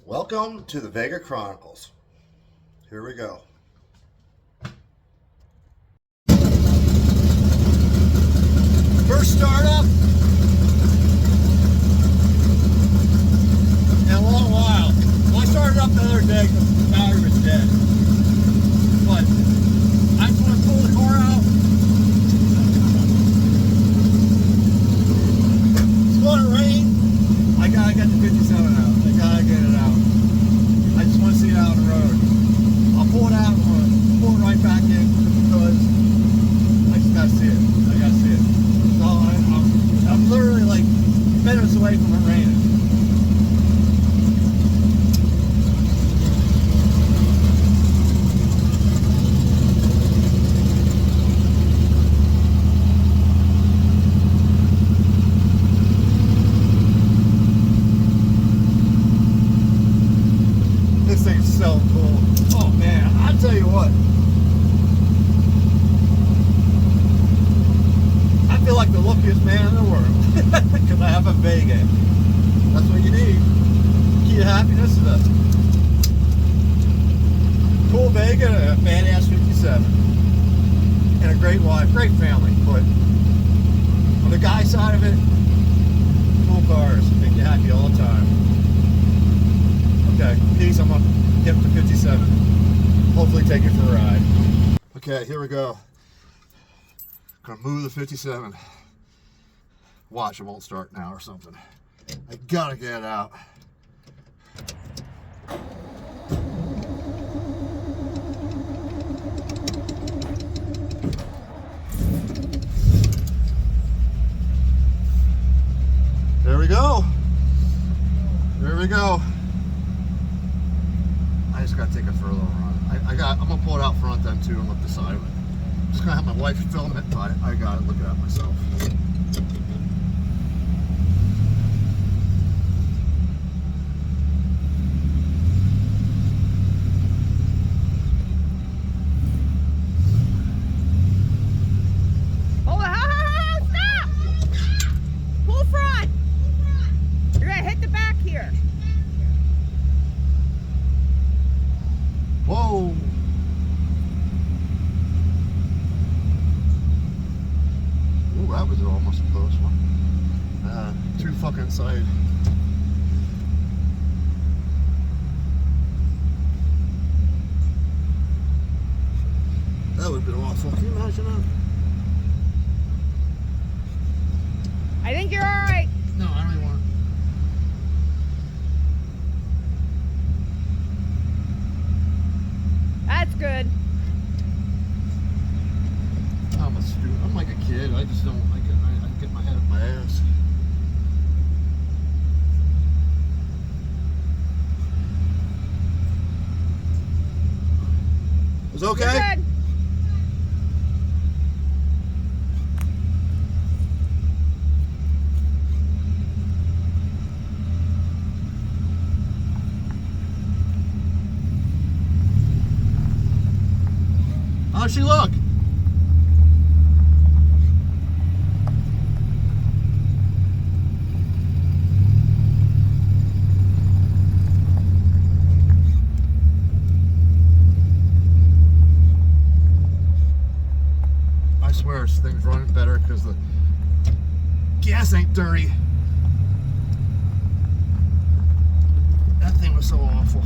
Welcome to the Vega Chronicles. Here we go. First startup in a long while. Well, I started up the other day because the battery was dead. But I just want to pull the car out. It's going to rain. I gotta get the 57 out. I gotta get it out. I just want to see it out on the road. I'll pull it out and pull it right back in because I just gotta see it. I gotta see it. So I'm literally like minutes away from it raining. This thing's so cool. Oh man, I'll tell you what. I feel like the luckiest man in the world because I have a Vega. That's what you need. Key to happiness is a cool Vega and a badass 57. And a great wife, great family. But on the guy side of it, cool cars make you happy all the time. Okay, peace. I'm gonna get the 57. Hopefully take it for a ride. Okay, here we go. Gonna move the 57. Watch, it won't start now or something. I gotta get it out. There we go. There we go. I just gotta take it for a little run. I'm gonna pull it out front then too and look the side of it. I'm just gonna have my wife film it, but I gotta look it up myself. Hold on, stop! Pull front. You're gonna hit the back here. Whoa! Ooh, that was almost a close one. Too fucking side. That would have been awful. Can you imagine that? I think you're all right. No, I don't even want to. That's good. I'm like a kid. I just don't like it. I get my head up my ass. Is it okay? You're good. How'd she look? I swear this thing's running better because the gas ain't dirty. That thing was so awful.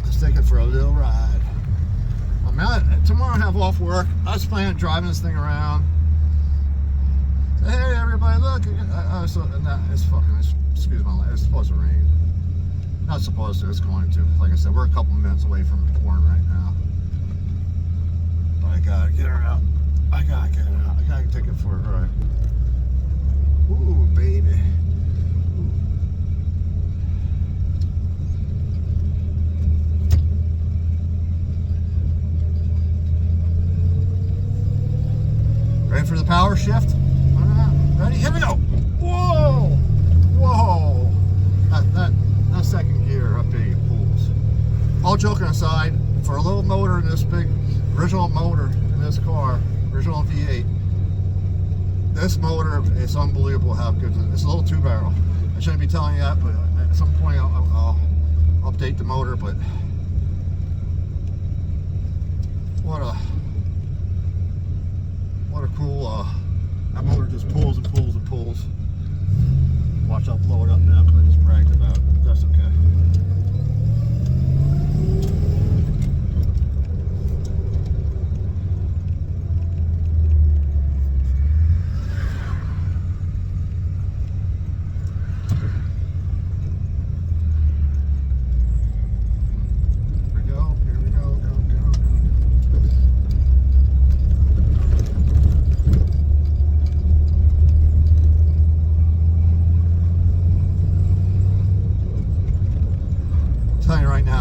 Let's take it for a little ride. Tomorrow I have off work. I was planning on driving this thing around. Say, hey everybody, look! Excuse my language. It's supposed to rain. Not supposed to. It's going to. Like I said, we're a couple minutes away from pouring right now. But I gotta get her out. I gotta get her out. I gotta take it for a ride. Ooh, baby. Ready for the power shift? Ready? Here we go! Whoa! Whoa! That second gear up there pulls. All joking aside, for a little motor in this big original motor in this car, original V8, This motor, it's unbelievable how good it is. It's a little 2-barrel. I shouldn't be telling you that, but at some point I'll update the motor. But what a cool, that motor just pulls and pulls and pulls. Watch, I'll blow it up now because I just bragged about it. That's okay.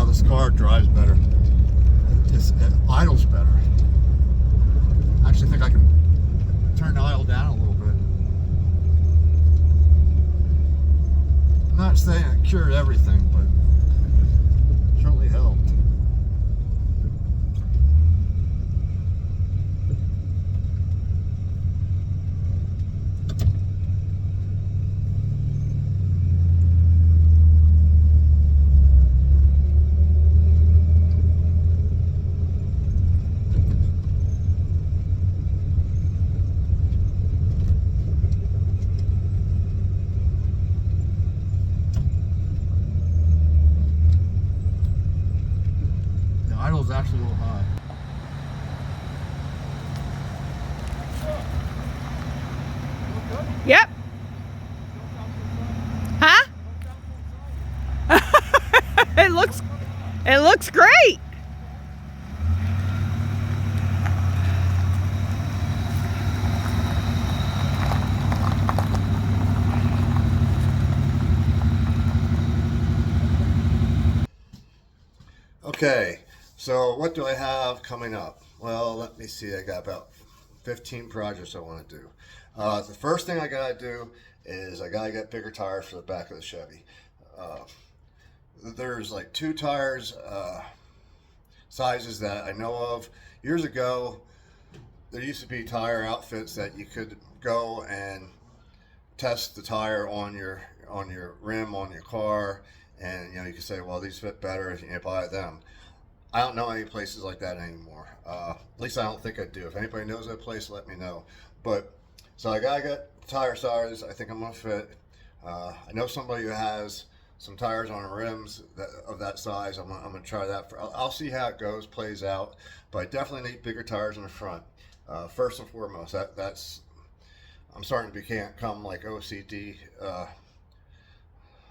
This car drives better. It idles better. I actually think I can turn the idle down a little bit. I'm not saying it cured everything, but it certainly helped. Idle's actually a little high. Yep. Huh? It looks great. Okay, so what do I have coming up? Well, let me see. I got about 15 projects I want to do. The first thing I gotta do is I gotta get bigger tires for the back of the Chevy. There's like 2 tires sizes that I know of. Years ago, there used to be tire outfits that you could go and test the tire on your rim on your car, and you could say, well, these fit better if you buy them. I don't know any places like that anymore. At least I don't think I do. If anybody knows that place, let me know. But so I gotta get tire size I think I'm gonna fit. I know somebody who has some tires on the rims of that size. I'm gonna try that. I'll see how it goes, plays out. But I definitely need bigger tires in the front. First and foremost, that's I'm starting to become like OCD.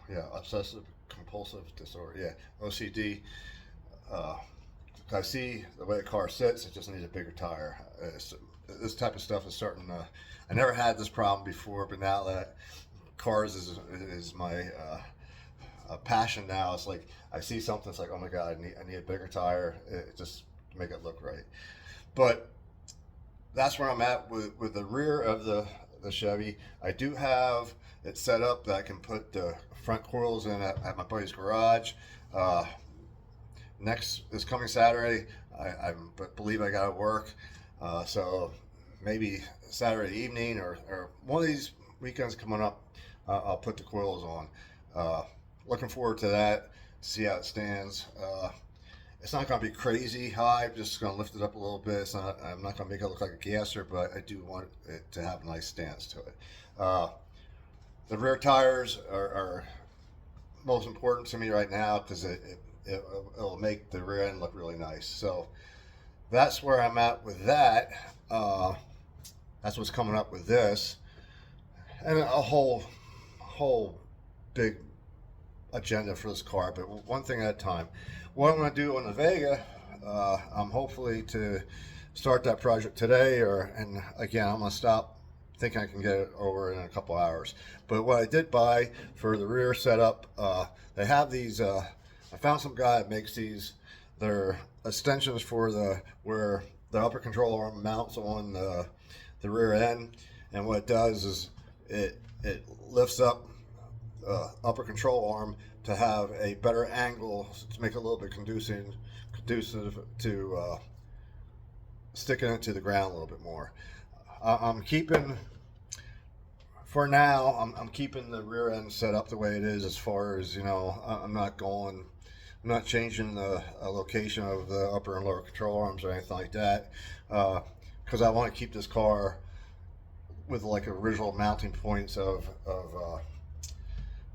Yeah, obsessive compulsive disorder. Yeah, OCD. I see the way the car sits, it just needs a bigger tire. This type of stuff is starting to, I never had this problem before, but now that cars is my passion now, it's like I see something, it's like, oh my God, I need a bigger tire, just to make it look right. But that's where I'm at with the rear of the Chevy. I do have it set up that I can put the front coils in at my buddy's garage. This coming Saturday, I believe I got to work, so maybe Saturday evening or one of these weekends coming up, I'll put the coils on. Looking forward to that, see how it stands. It's not going to be crazy high, I'm just going to lift it up a little bit. I'm not going to make it look like a gasser, but I do want it to have a nice stance to it. The rear tires are most important to me right now because it'll make the rear end look really nice. So that's where I'm at with that. That's what's coming up with this, and a whole big agenda for this car, but one thing at a time. What I'm going to do on the Vega, I'm hopefully to start that project today, and again, I'm going to stop. Think I can get it over in a couple hours. But what I did buy for the rear setup, they have these. I found some guy that makes these. They're extensions for where the upper control arm mounts on the rear end, and what it does is it lifts up upper control arm to have a better angle to make it a little bit conducive to sticking it to the ground a little bit more. I'm keeping for now, I'm keeping the rear end set up the way it is. As far as, you know, I'm not changing the location of the upper and lower control arms or anything like that, because I want to keep this car with like original mounting points well,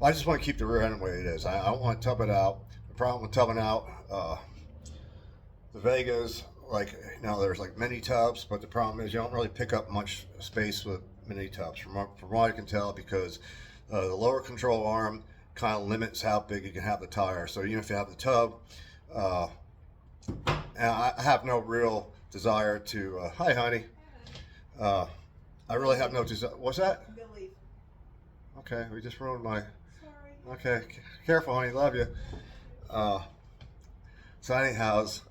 I just want to keep the rear end the way it is. I don't want to tub it out. The problem with tubbing out the Vegas, like, you know, there's like mini tubs, but the problem is you don't really pick up much space with mini tubs, from what I can tell, because the lower control arm kind of limits how big you can have the tire. So even if you have the tub, and I have no real desire to. Hi, honey. I really have no desire. What's that? Billy. Okay, we just ruined my. Sorry. Okay, careful, honey. Love you. So anyhows,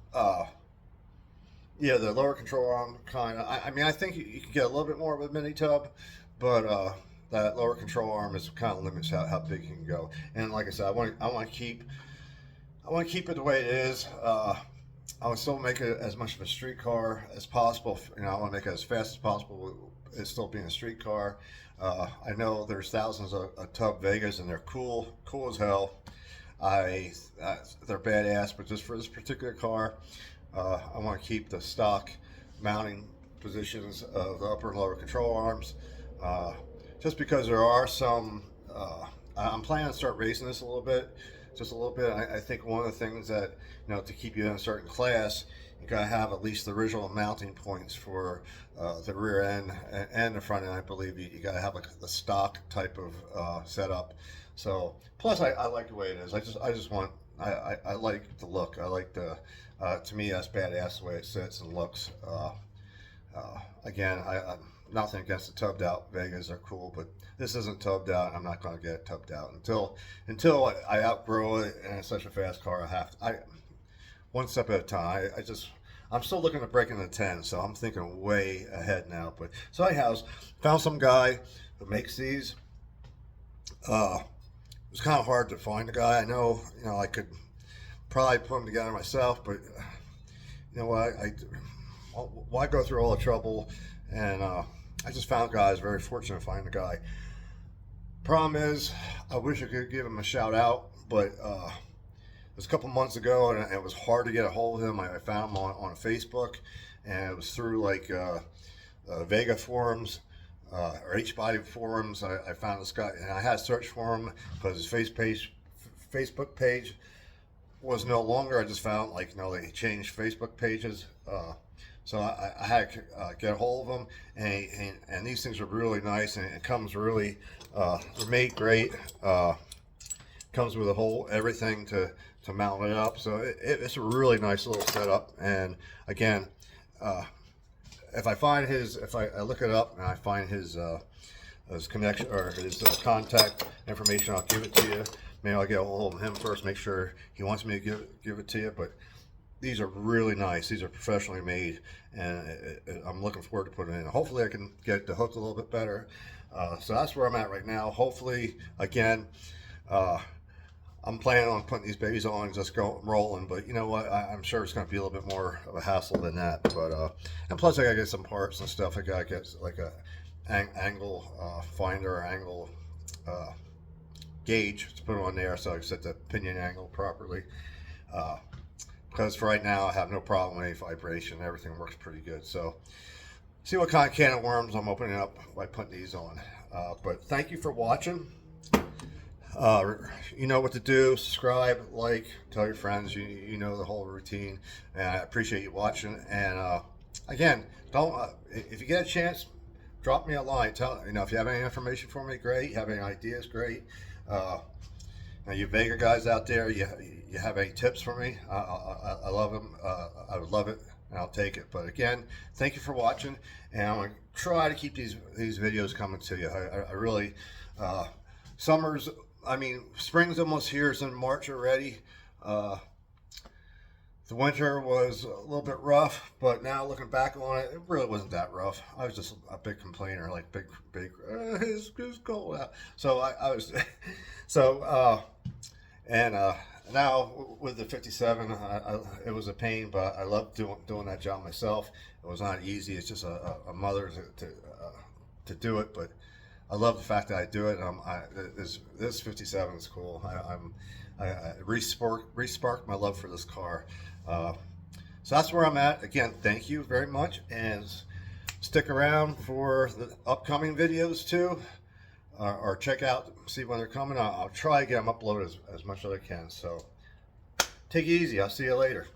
yeah, the lower control arm kind of. I mean, I think you can get a little bit more of a mini tub, but that lower control arm is kind of limits how big you can go. And like I said, I want to keep it the way it is. I would still make it as much of a street car as possible. You know, I want to make it as fast as possible. It's still being a street car. I know there's thousands of tub Vegas, and they're cool as hell. They're badass, but just for this particular car, I want to keep the stock mounting positions of the upper and lower control arms. Just because there are some, I'm planning to start racing this a little bit, just a little bit. I think one of the things that, you know, to keep you in a certain class, you gotta have at least the original mounting points for the rear end and the front end. I believe you gotta have like the stock type of setup. So plus I like the way it is. I just want, I like the look. I like the to me that's badass the way it sits and looks. Again, I'm nothing against the tubbed out Vegas, are cool, but this isn't tubbed out. I'm not going to get it tubbed out until I outgrow it, and it's such a fast car. I one step at a time. I'm still looking to break into 10, so I'm thinking way ahead now. But so anyhow, found some guy who makes these. It was kind of hard to find a guy. I know, you know, I could probably put them together myself, but you know what? Why go through all the trouble? And I just found guys. Very fortunate to find a guy. Problem is, I wish I could give him a shout out, but it was a couple months ago, and it was hard to get a hold of him. I found him on Facebook, and it was through like Vega forums or H-body forums. I found this guy, and I had to search for him because his Facebook page was no longer. I just found, like, you know, they changed Facebook pages. So I had to get a hold of them, and these things are really nice, and it comes really, they're made great. Comes with a whole everything to mount it up, so it's a really nice little setup. And again, if I look it up and I find his connection or his contact information, I'll give it to you. Maybe I'll get a hold of him first, make sure he wants me to give it to you. But these are really nice. These are professionally made, and I'm looking forward to putting it in. Hopefully I can get the hook a little bit better. So that's where I'm at right now. Hopefully, again, I'm planning on putting these babies on and just go rolling. But you know what? I'm sure it's going to be a little bit more of a hassle than that. But and plus I got to get some parts and stuff. I got to get like a angle finder, or angle gauge to put on there, so I can set the pinion angle properly. Because for right now I have no problem with any vibration. Everything works pretty good. So see what kind of can of worms I'm opening up by putting these on. But thank you for watching. You know what to do. Subscribe, like, tell your friends. You know the whole routine, and I appreciate you watching. And again, don't if you get a chance, drop me a line. Tell, you know, if you have any information for me, great. You have any ideas, great. Now, you Vega guys out there, you have any tips for me? I love them. I would love it, and I'll take it. But again, thank you for watching, and I'm going to try to keep these videos coming to you. I really, summer's, I mean, spring's almost here. It's in March already. The winter was a little bit rough, but now looking back on it, it really wasn't that rough. I was just a big complainer, like big, it's cold out. So I was, so, and now with the 57, it was a pain, but I love doing that job myself. It was not easy. It's just a mother to do it, but I love the fact that I do it. This 57 is cool. I re-sparked my love for this car. So that's where I'm at. Again, thank you very much, and stick around for the upcoming videos too, or check out, see when they're coming. I'll try to get them uploaded as much as I can. So take it easy. I'll see you later.